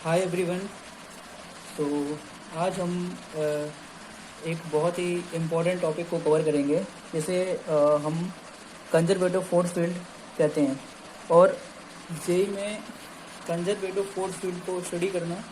Hi everyone. तो आज हम एक बहुत ही इम्पोर्टेंट टॉपिक को कवर करेंगे, जिसे हम कंजर्वेटिव फोर्स फील्ड कहते हैं। और जेई में कंजर्वेटिव फोर्स फील्ड को स्टडी करना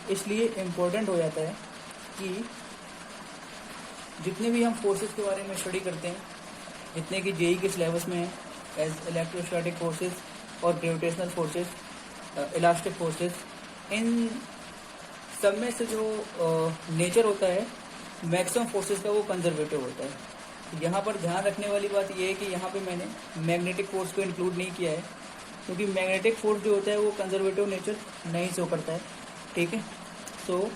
इसलिए इम्पोर्टेंट हो जाता है कि जितने भी हम फोर्सेस के बारे में स्टडी करते हैं, जितने कि जेई के सिलेबस में हैं, एज इलेक्ट्रोस्टैटिक फोर्सेस और ग्रेविटेशनल फोर्सेस, इलास्टिक फोर्सेस, इन सब में से जो नेचर होता है मैक्सिमम फोर्सेस का, वो कंजर्वेटिव होता है। यहाँ पर ध्यान रखने वाली बात यह है कि यहाँ पे मैंने मैग्नेटिक फोर्स को इंक्लूड नहीं किया है, क्योंकि मैग्नेटिक फोर्स जो होता है वो कंजर्वेटिव नेचर नहीं शो करता है। ठीक है, तो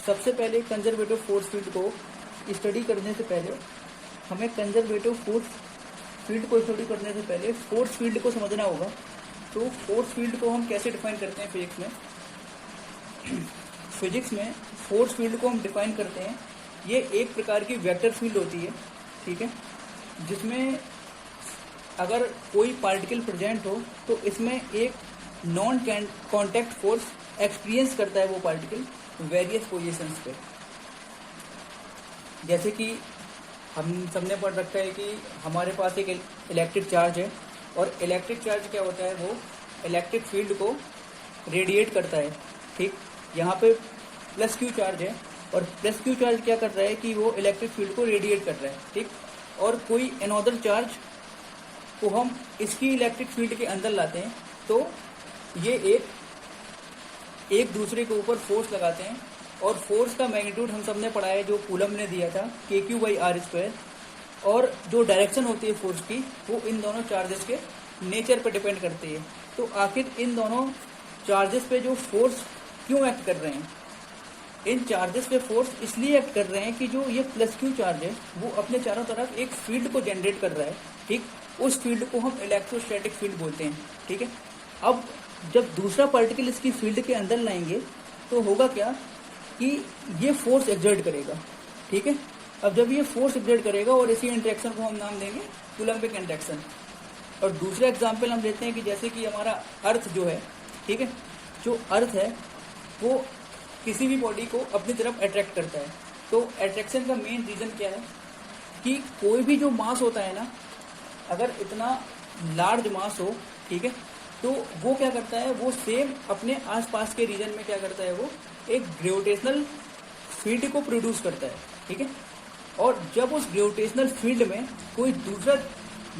सबसे पहले कंजर्वेटिव फोर्स फील्ड को स्टडी करने से पहले हमें कंजर्वेटिव फोर्स फील्ड को स्टडी करने से पहले फोर्स फील्ड को समझना होगा। तो फोर्स फील्ड को हम कैसे डिफाइन करते हैं फिजिक्स में? फिजिक्स में फोर्स फील्ड को हम डिफाइन करते हैं, ये एक प्रकार की वेक्टर फील्ड होती है। ठीक है, जिसमें अगर कोई पार्टिकल प्रेजेंट हो तो इसमें एक नॉन कॉन्टैक्ट फोर्स एक्सपीरियंस करता है वो पार्टिकल वेरियस पोजीशंस पे। जैसे कि हम सबने पढ़ रखा है कि हमारे पास एक इलेक्ट्रिक चार्ज है, और इलेक्ट्रिक चार्ज क्या होता है, वो इलेक्ट्रिक फील्ड को रेडिएट करता है। ठीक, यहाँ पे प्लस क्यू चार्ज है, और प्लस क्यू चार्ज क्या कर रहा है कि वो इलेक्ट्रिक फील्ड को रेडिएट कर रहा है। ठीक, और कोई अनदर चार्ज को हम इसकी इलेक्ट्रिक फील्ड के अंदर लाते हैं, तो ये एक दूसरे के ऊपर फोर्स लगाते हैं। और फोर्स का मैग्नीट्यूड हम सबने पढ़ा है, जो कूलम ने दिया था, KQ/r²। और जो डायरेक्शन होती है फोर्स की, वो इन दोनों चार्जेस के नेचर पर डिपेंड करती है। तो आखिर इन दोनों चार्जेस पे जो फोर्स क्यों एक्ट कर रहे हैं? इन चार्जेस पे फोर्स इसलिए एक्ट कर रहे हैं कि जो ये प्लस क्यू चार्ज है वो अपने चारों तरफ एक फील्ड को जनरेट कर रहा है। ठीक, उस फील्ड को हम इलेक्ट्रोस्टैटिक फील्ड बोलते हैं। ठीक है, अब जब दूसरा पार्टिकल इसकी फील्ड के अंदर लाएंगे तो होगा क्या कि ये फोर्स एक्सर्ट करेगा। ठीक है, अब जब ये फोर्स एक्सर्ट करेगा, और इसी इंटरेक्शन को हम नाम देंगे कूलम्बिक इंटरेक्शन। और दूसरा एग्जाम्पल हम लेते हैं कि जैसे कि हमारा अर्थ जो है, ठीक है, जो अर्थ है वो किसी भी बॉडी को अपनी तरफ अट्रैक्ट करता है। तो अट्रैक्शन का मेन रीजन क्या है कि कोई भी जो मास होता है ना, अगर इतना लार्ज मास हो, ठीक है, तो वो क्या करता है, वो सेम अपने आसपास के रीजन में क्या करता है, वो एक ग्रेविटेशनल फील्ड को प्रोड्यूस करता है। ठीक है, और जब उस ग्रेविटेशनल फील्ड में कोई दूसरा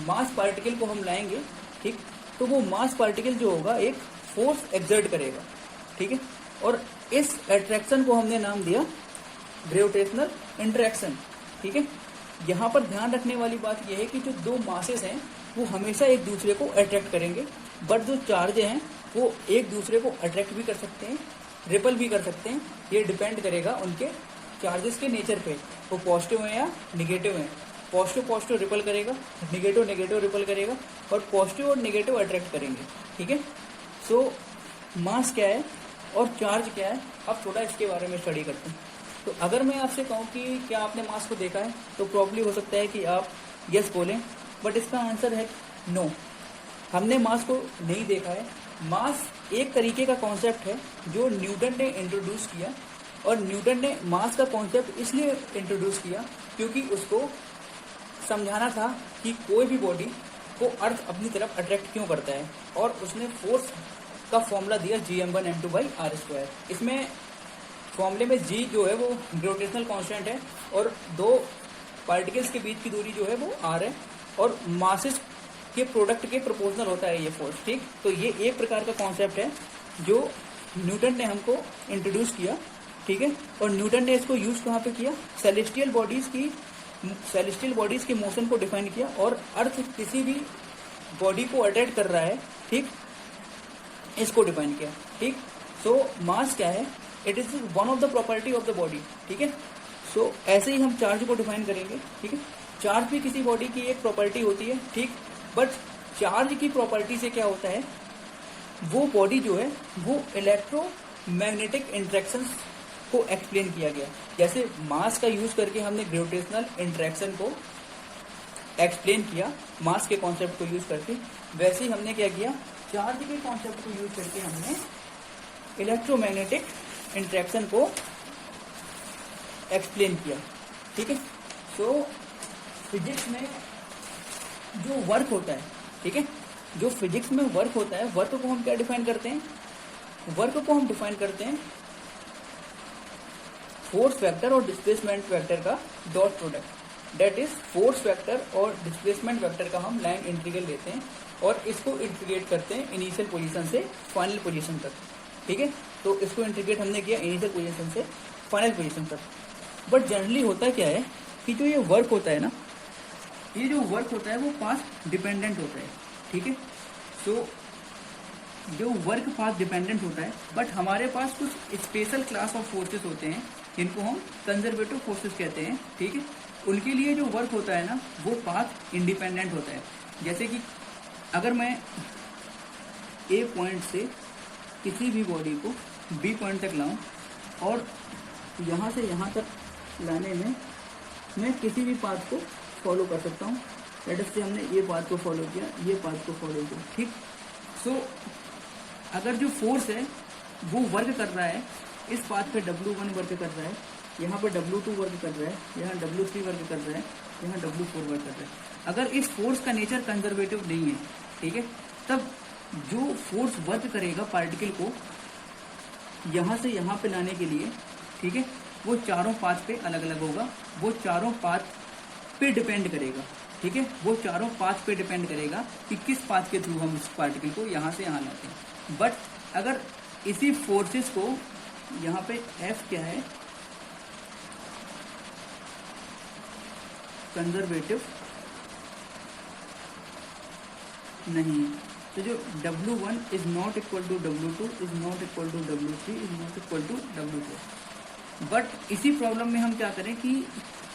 मास पार्टिकल को हम लाएंगे, ठीक, तो वो मास पार्टिकल जो होगा एक फोर्स एक्सर्ट करेगा। ठीक है, और इस अट्रैक्शन को हमने नाम दिया ग्रेविटेशनल इंटरेक्शन। ठीक है, यहाँ पर ध्यान रखने वाली बात यह है कि जो दो मासेस हैं वो हमेशा एक दूसरे को अट्रैक्ट करेंगे, बट जो चार्ज हैं वो एक दूसरे को अट्रैक्ट भी कर सकते हैं, रिपल भी कर सकते हैं। ये डिपेंड करेगा उनके चार्जेस के नेचर पे, वो पॉजिटिव है या निगेटिव है। पॉजिटिव पॉजिटिव रिपल करेगा, निगेटिव नेगेटिव रिपल करेगा, और पॉजिटिव और निगेटिव अट्रैक्ट करेंगे। ठीक है, सो मास क्या है और चार्ज क्या है, अब थोड़ा इसके बारे में स्टडी करते हैं। तो अगर मैं आपसे कहूँ कि क्या आपने मास को देखा है, तो प्रॉब्ली हो सकता है कि आप यस बोलें, बट इसका आंसर है नो, हमने मास को नहीं देखा है। मास एक तरीके का कॉन्सेप्ट है जो न्यूटन ने इंट्रोड्यूस किया, और न्यूटन ने मास का कॉन्सेप्ट इसलिए इंट्रोड्यूस किया क्योंकि उसको समझाना था कि कोई भी बॉडी को अर्थ अपनी तरफ अट्रैक्ट क्यों करता है, और उसने फोर्स का फॉर्मूला दिया Gm1m2/r²। इसमें फॉर्मूले में G जो है वो ग्रेविटेशनल कांस्टेंट है, और दो पार्टिकल्स के बीच की दूरी जो है वो r है, और मासेस के प्रोडक्ट के प्रोपोर्शनल होता है ये फोर्स। ठीक, तो ये एक प्रकार का कॉन्सेप्ट है जो न्यूटन ने हमको इंट्रोड्यूस किया। ठीक है, और न्यूटन ने इसको यूज कहाँ पे किया? सेलेस्टियल बॉडीज की मोशन को डिफाइन किया, और अर्थ किसी भी बॉडी को अट्रैक्ट कर रहा है, ठीक, इसको डिफाइन किया। ठीक, सो मास क्या है? It is one of the property of the body. ठीक है, सो ऐसे ही हम चार्ज को डिफाइन करेंगे। ठीक है, चार्ज भी किसी बॉडी की एक प्रॉपर्टी होती है। ठीक, बट चार्ज की प्रॉपर्टी से क्या होता है, वो बॉडी जो है वो इलेक्ट्रोमैग्नेटिक इंटरेक्शंस को एक्सप्लेन किया गया। जैसे मास का यूज करके हमने ग्रेविटेशनल इंटरेक्शन को एक्सप्लेन किया मास के कॉन्सेप्ट को यूज करके, वैसे ही हमने क्या किया, चार्ज के कॉन्सेप्ट को यूज करके हमने इलेक्ट्रोमैग्नेटिक इंटरेक्शन को एक्सप्लेन किया। ठीक है, सो फिजिक्स में जो वर्क होता है, ठीक है, जो फिजिक्स में वर्क होता है, वर्क को हम क्या डिफाइन करते हैं? वर्क को हम डिफाइन करते हैं फोर्स वेक्टर और डिस्प्लेसमेंट वेक्टर का dot product. That is force vector और डिस्प्लेसमेंट वेक्टर का हम लाइन इंटीग्रल लेते हैं और इसको इंटीग्रेट करते हैं इनिशियल पोजीशन से फाइनल पोजीशन तक। ठीक है, तो इसको इंटीग्रेट हमने किया इनिशियल पोजीशन से फाइनल पोजीशन तक। बट जनरली होता क्या है कि जो ये वर्क होता है ना, ये जो वर्क होता है वो पाथ डिपेंडेंट होता है। ठीक है, सो जो वर्क पाथ डिपेंडेंट होता है, बट हमारे पास कुछ स्पेशल क्लास ऑफ फोर्सेस होते हैं जिनको हम कंजर्वेटिव फोर्सेस कहते हैं। ठीक है, उनके लिए जो वर्क होता है ना वो पाथ इंडिपेंडेंट होता है। जैसे कि अगर मैं ए पॉइंट से किसी भी बॉडी को बी पॉइंट तक लाऊं और यहाँ से यहाँ तक लाने में मैं किसी भी पाथ को फॉलो कर सकता हूँ। लेट्स से हमने ये पाथ को फॉलो किया, ये पाथ को फॉलो किया। ठीक, सो अगर जो फोर्स है वो वर्क कर रहा है, इस पाथ पे W1 वर्क कर रहा है, यहाँ पे W2 वर्क कर रहा है, यहाँ W3 वर्क कर रहा है, यहाँ W4 वर्क कर रहा है। अगर इस फोर्स का नेचर कंजर्वेटिव नहीं है, ठीक है, तब जो फोर्स वर्क करेगा पार्टिकल को यहाँ से यहाँ पे लाने के लिए, ठीक है, वो चारों पाथ पे अलग अलग होगा, वो चारों पाथ पे डिपेंड करेगा। ठीक है, वो चारों पाथ पे डिपेंड करेगा कि किस पाथ के थ्रू हम इस पार्टिकल को यहाँ से यहाँ लाते हैं। बट अगर इसी फोर्सेस को यहाँ पे F क्या है, कंजर्वेटिव नहीं है, तो जो W1 is not equal to W2 is not equal to W3 is not equal to W4। But इसी प्रॉब्लम में हम क्या करें कि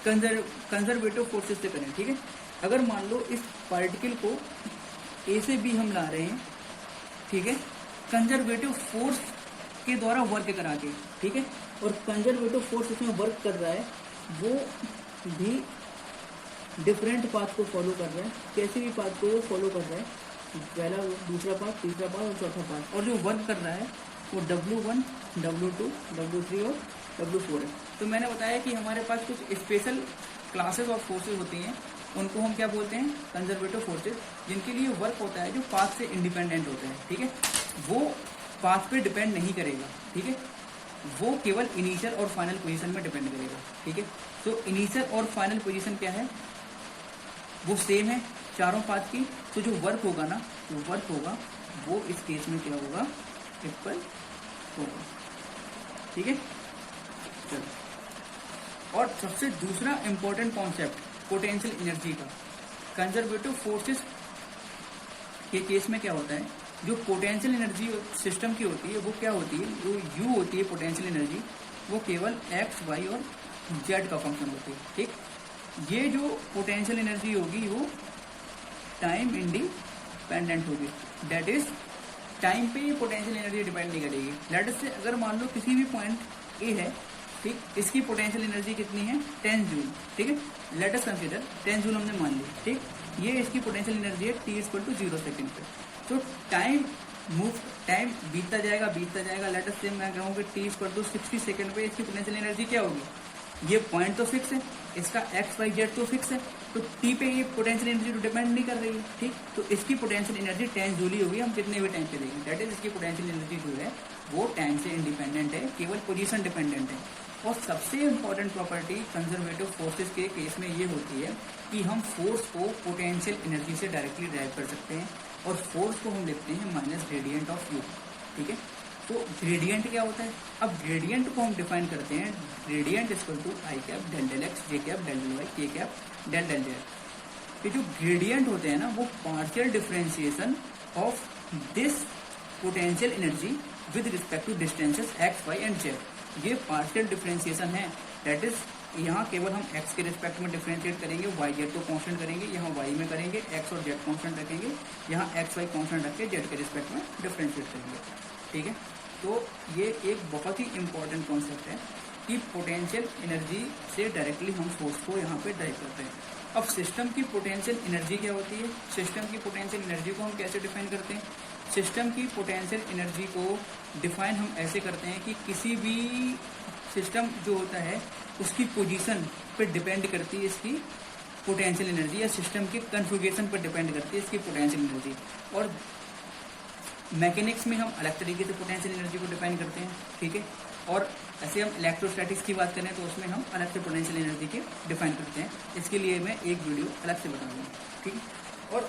कंजर्वेटिव फोर्सेस से करें। ठीक है, अगर मान लो इस पार्टिकल को ए से बी हम ला रहे हैं, ठीक है, कंजर्वेटिव फोर्स के द्वारा वर्क करा के, ठीक है, और कंजर्वेटिव फोर्स इसमें वर्क कर रहा है, वो भी डिफरेंट पाथ को फॉलो कर रहा है। कैसे भी पाथ को वो फॉलो कर रहा है, पहला, दूसरा पाथ, तीसरा पाथ और चौथा पाथ, और जो वर्क कर रहा है वो W1, W2, W3 और W4 है। तो मैंने बताया कि हमारे पास कुछ स्पेशल क्लासेस ऑफ फोर्सेस होती हैं, उनको हम क्या बोलते हैं? कंजर्वेटिव फोर्सेस, जिनके लिए वर्क होता है जो पाथ से इंडिपेंडेंट होता है। ठीक है, वो पाथ पे डिपेंड नहीं करेगा। ठीक है, वो केवल इनिशियल और फाइनल पोजीशन में डिपेंड करेगा। ठीक है, तो इनिशियल और फाइनल पोजीशन क्या है, वो सेम है चारों पाथ की। तो जो वर्क होगा ना, जो वर्क होगा वो इस केस में क्या होगा? इक्वल होगा। ठीक है, चलो, और सबसे दूसरा इंपॉर्टेंट कॉन्सेप्ट पोटेंशियल एनर्जी का। कंजर्वेटिव फोर्सेस के केस में क्या होता है, जो पोटेंशियल एनर्जी सिस्टम की होती है वो क्या होती है, जो U होती है पोटेंशियल एनर्जी, वो केवल X, Y और Z का फंक्शन होती है। ठीक, ये जो पोटेंशियल एनर्जी होगी वो टाइम इंडिपेंडेंट होगी। दैट इज टाइम पे ये पोटेंशियल एनर्जी डिपेंड नहीं करेगी। दैट से अगर मान लो किसी भी पॉइंट ए है, ठीक, इसकी पोटेंशियल एनर्जी कितनी है? 10 जूल। ठीक है, लेट अस कंसीडर 10 जूल हमने मान ली। ठीक, ये इसकी पोटेंशियल एनर्जी है t=0 सेकंड पे। तो टाइम बीतता जाएगा। लेट अस से मैं कहूँ कि t=60 सेकंड पे इसकी पोटेंशियल एनर्जी क्या होगी? ये पॉइंट तो फिक्स है, इसका एक्स वाई जेड तो फिक्स है, तो टी पे ये पोटेंशियल एनर्जी तो डिपेंड नहीं कर रही है। ठीक, तो इसकी पोटेंशियल एनर्जी 10 जूल ही होगी, हम कितने भी टाइम पे देंगे। दैट इज इसकी पोटेंशियल एनर्जी जो है वो टाइम से इंडिपेंडेंट है, केवल पोजीशन डिपेंडेंट है। और सबसे इंपॉर्टेंट प्रॉपर्टी कंजर्वेटिव फोर्सेस के केस में ये होती है कि हम फोर्स को पोटेंशियल एनर्जी से डायरेक्टली ड्राइव कर सकते हैं, और फोर्स को हम लिखते हैं माइनस ग्रेडियंट ऑफ यू। ठीक है, तो ग्रेडियंट क्या होता है? अब ग्रेडियंट को हम डिफाइन करते हैं, gradient equal to I cap del del X, J cap del del Y, K cap del del Z. ये जो ग्रेडियंट होते हैं ना, वो partial differentiation of this potential energy with respect to distances X, Y and Z. ये partial differentiation है। That is यहाँ केवल हम x के रिस्पेक्ट में डिफरेंशिएट करेंगे, y z को कांस्टेंट करेंगे, यहाँ y में करेंगे, x और z कांस्टेंट रखेंगे, यहाँ x y कांस्टेंट रख के z के रिस्पेक्ट में डिफरेंशिएट करेंगे। ठीक है, तो ये एक बहुत ही इंपॉर्टेंट कॉन्सेप्ट है कि पोटेंशियल एनर्जी से डायरेक्टली हम फोर्स को यहाँ पे ड्राइव करते हैं। अब सिस्टम की पोटेंशियल एनर्जी क्या होती है? सिस्टम की पोटेंशियल एनर्जी को हम कैसे डिफाइन करते हैं सिस्टम की पोटेंशियल एनर्जी को डिफाइन हम ऐसे करते हैं कि किसी भी सिस्टम जो होता है उसकी पोजीशन पर डिपेंड करती है इसकी पोटेंशियल एनर्जी, या सिस्टम के कन्फिगरेशन पर डिपेंड करती है इसकी पोटेंशियल एनर्जी। और मैकेनिक्स में हम अलग तरीके से पोटेंशियल एनर्जी को डिफाइन करते हैं, ठीक है। और ऐसे हम इलेक्ट्रोस्टैटिक्स की बात करें तो उसमें हम अलग से पोटेंशियल एनर्जी के डिफाइन करते हैं। इसके लिए मैं एक वीडियो अलग से बताऊंगा, ठीक है। और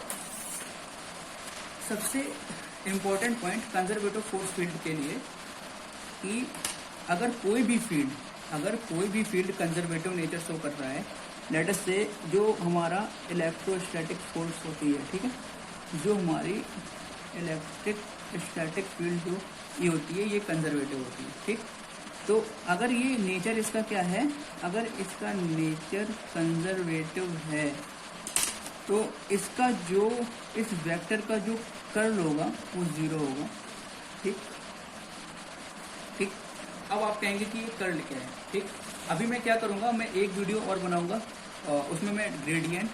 सबसे important point conservative force field के लिए कि अगर कोई भी फील्ड कंजर्वेटिव नेचर शो कर रहा है, लेट अस से जो हमारा इलेक्ट्रोस्टैटिक फोर्स होती है, ठीक है, जो हमारी इलेक्ट्रिक स्टैटिक फील्ड जो ये होती है ये कंजर्वेटिव होती है, ठीक। तो अगर ये नेचर इसका क्या है, अगर इसका नेचर कंजर्वेटिव है तो इसका जो इस वेक्टर का जो कर्ल होगा वो 0 होगा, ठीक। अब आप कहेंगे कि ये कर्ल क्या है, ठीक। अभी मैं क्या करूँगा, मैं एक वीडियो और बनाऊंगा, उसमें मैं ग्रेडियंट,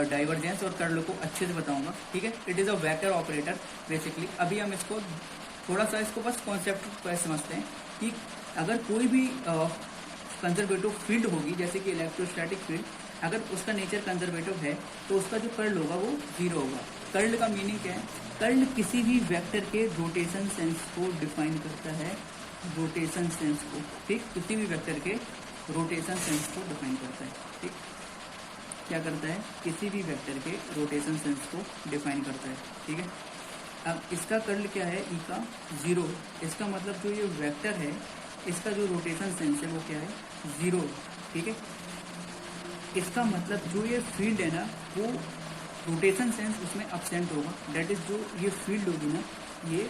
डाइवर्जेंस और कर्ल को अच्छे से बताऊंगा, ठीक है। It is a vector operator basically. अभी हम इसको थोड़ा सा इसको बस कॉन्सेप्ट पर समझते हैं कि अगर कोई भी कंजर्वेटिव फील्ड होगी, जैसे कि इलेक्ट्रोस्टैटिक फील्ड, अगर उसका नेचर कंजर्वेटिव है तो उसका जो कर्ल होगा वो 0 होगा। कर्ल का मीनिंग क्या है? कर्ल किसी भी वेक्टर के रोटेशन सेंस को डिफाइन करता है, रोटेशन सेंस को, ठीक। किसी भी वेक्टर के रोटेशन सेंस को डिफाइन करता है, ठीक। क्या करता है? किसी भी वेक्टर के रोटेशन सेंस को डिफाइन करता है, ठीक है। अब इसका कर्ल क्या है? ई का 0। इसका मतलब जो ये वेक्टर है इसका जो रोटेशन सेंस है वो क्या है? 0, ठीक है। इसका मतलब जो ये फील्ड है ना वो रोटेशन सेंस उसमें अब्सेंट होगा। दैट इज जो ये फील्ड होगी ना ये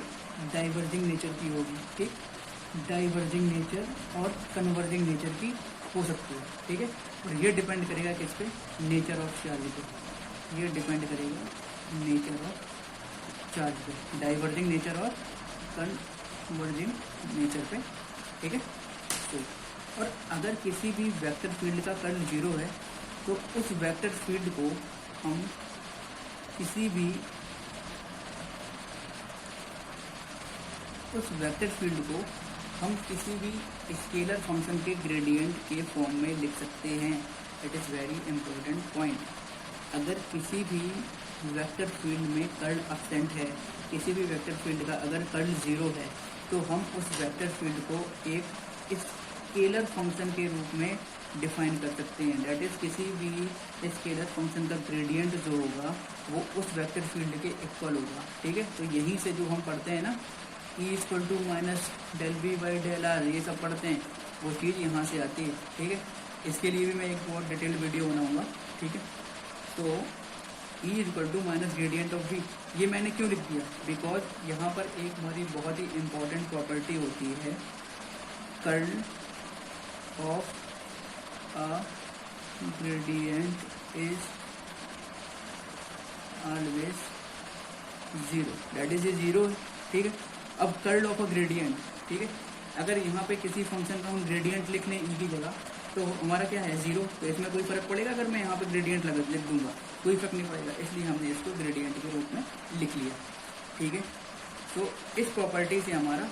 डाइवर्जिंग नेचर की होगी, ठीक। डाइवर्जिंग नेचर और कन्वर्जिंग नेचर की हो सकती है, ठीक है। और ये डिपेंड करेगा किस पे? नेचर ऑफ चार्ज पे। ये डिपेंड करेगा नेचर ऑफ चार्ज पे, डाइवर्जिंग नेचर और कन्वर्जिंग नेचर पे, ठीक है। तो और अगर किसी भी वेक्टर फील्ड का कर्ल 0 है तो उस वेक्टर फील्ड को हम किसी भी स्केलर फंक्शन के ग्रेडियंट के फॉर्म में लिख सकते हैं। It is very important point. अगर किसी भी वेक्टर फील्ड में कर्ल अब्सेंट है, किसी भी वेक्टर फील्ड का अगर कर्ल 0 है तो हम उस वेक्टर फील्ड को एक स्केलर फंक्शन के रूप में डिफाइन कर सकते हैं। दैट इज किसी भी स्केलर फंक्शन का ग्रेडियंट जो होगा वो उस वेक्टर फील्ड के इक्वल होगा, ठीक है। तो यहीं से जो हम पढ़ते हैं ना E = −del V/del r, ये सब पढ़ते हैं, वो चीज़ यहाँ से आती है, ठीक है। इसके लिए भी मैं एक बहुत डिटेल्ड वीडियो बनाऊंगा, ठीक है। तो E = ग्रेडियंट ऑफ V, ये मैंने क्यों लिख दिया? बिकॉज यहाँ पर एक हमारी बहुत ही इम्पोर्टेंट प्रॉपर्टी होती है, curl of a gradient is always 0। That is a 0, ठीक है। अब कर्ल ऑफ अ ग्रेडियंट, ठीक है। अगर यहाँ पे किसी फंक्शन का हम ग्रेडियंट लिख लें ई की जगह तो हमारा क्या है? 0। तो इसमें कोई फर्क पड़ेगा अगर मैं यहाँ पे ग्रेडियंट लिख दूंगा? कोई फर्क नहीं पड़ेगा, इसलिए हमने इसको ग्रेडियंट के रूप में लिख लिया, ठीक है। तो इस प्रॉपर्टी से हमारा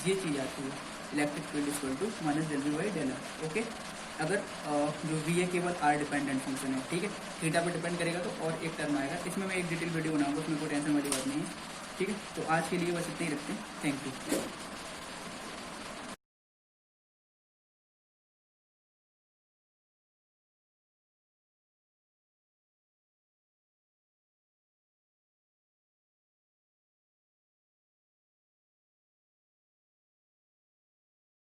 ये चीज़ आती है, electric field = -del V/del r, okay. अगर जो V है केवल r डिपेंडेंट फंक्शन है, ठीक है, थीटा पे डिपेंड करेगा तो और एक टर्म आएगा। इसमें मैं एक डिटेल वीडियो बनाऊंगा, उसमें कोई टेंशन वाली बात नहीं है, ठीक है। तो आज के लिए बस इतना ही रखते हैं। Thank you.